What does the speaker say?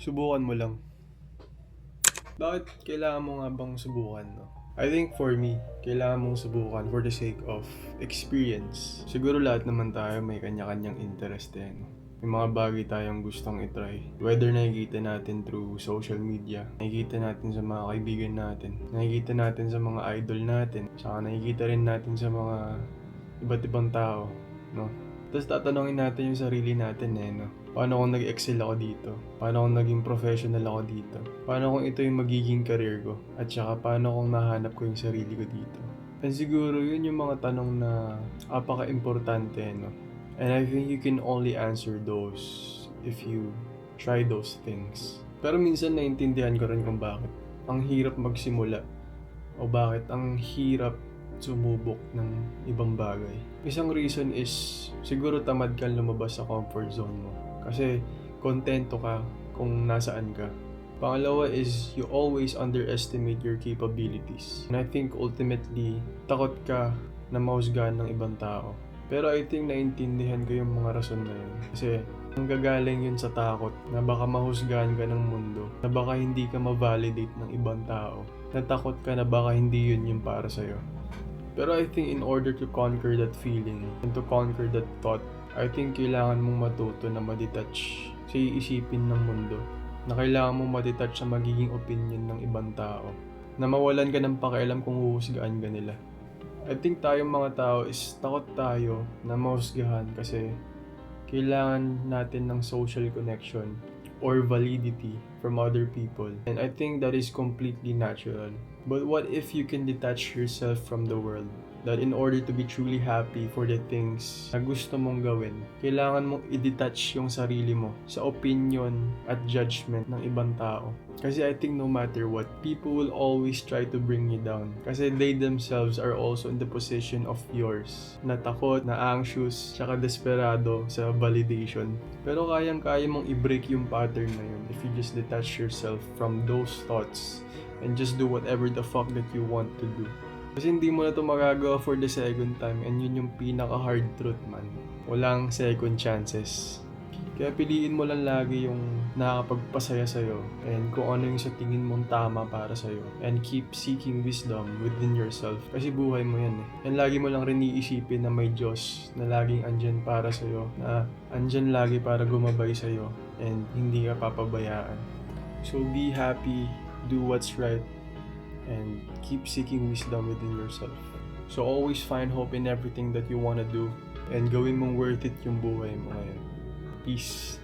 subukan mo lang. Bakit kailangan mo nga bang subukan, no? I think for me, kailangan mong subukan for the sake of experience. Siguro lahat naman tayo may kanya-kanyang interest no? May mga bagay tayong gustong itry. Whether nakikita natin through social media, nakikita natin sa mga kaibigan natin, nakikita natin sa mga idol natin, saka nakikita rin natin sa mga iba't ibang tao, no? Tapos tatanungin natin yung sarili natin no? Paano kung nag-excel ako dito? Paano kung naging professional ako dito? Paano kung ito yung magiging career ko? At saka paano kung nahanap ko yung sarili ko dito? And siguro yun yung mga tanong na apaka-importante, no? And I think you can only answer those if you try those things. Pero minsan naiintindihan ko rin kung bakit ang hirap magsimula o bakit ang hirap sumubok ng ibang bagay. Isang reason is siguro tamad kang lumabas sa comfort zone mo. Kasi kontento ka kung nasaan ka. Pangalawa is you always underestimate your capabilities. And I think ultimately, takot ka na mahusgahan ng ibang tao. Pero I think naintindihan ko yung mga rason na yun. Kasi ang gagaling yun sa takot na baka mahusgahan ka ng mundo, na baka hindi ka ma-validate ng ibang tao, natakot ka na baka hindi yun yung para sa'yo. Pero I think in order to conquer that feeling and to conquer that thought, I think kailangan mong matuto na ma-detach sa iisipin ng mundo. Na kailangan mong ma-detach sa magiging opinion ng ibang tao. Na mawalan ka ng pakialam kung huhusgaan ka nila. I think tayong mga tao is takot tayo na mahusgahan kasi kailangan natin ng social connection or validity from other people. And I think that is completely natural. But what if you can detach yourself from the world? That in order to be truly happy for the things na gusto mong gawin, kailangan mong i-detach yung sarili mo sa opinion at judgment ng ibang tao. Kasi I think no matter what, people will always try to bring you down. Kasi they themselves are also in the position of yours. Natakot, na-anxious, tsaka desperado sa validation. Pero kayang-kaya mong i-break yung pattern na yun if you just detach yourself from those thoughts and just do whatever the fuck that you want to do. Kasi hindi mo na ito magagawa for the second time and yun yung pinaka-hard truth man. Walang second chances. Kaya piliin mo lang lagi yung nakakapagpasaya sa'yo and kung ano yung sa tingin mong tama para sa'yo. And keep seeking wisdom within yourself. Kasi buhay mo yan And lagi mo lang rin iisipin na may Diyos na laging andyan para sa'yo. Na andyan lagi para gumabay sa'yo and hindi ka papabayaan. So be happy, do what's right, and keep seeking wisdom within yourself. So always find hope in everything that you wanna do and gawin mong worth it yung buhay mo ngayon. Peace.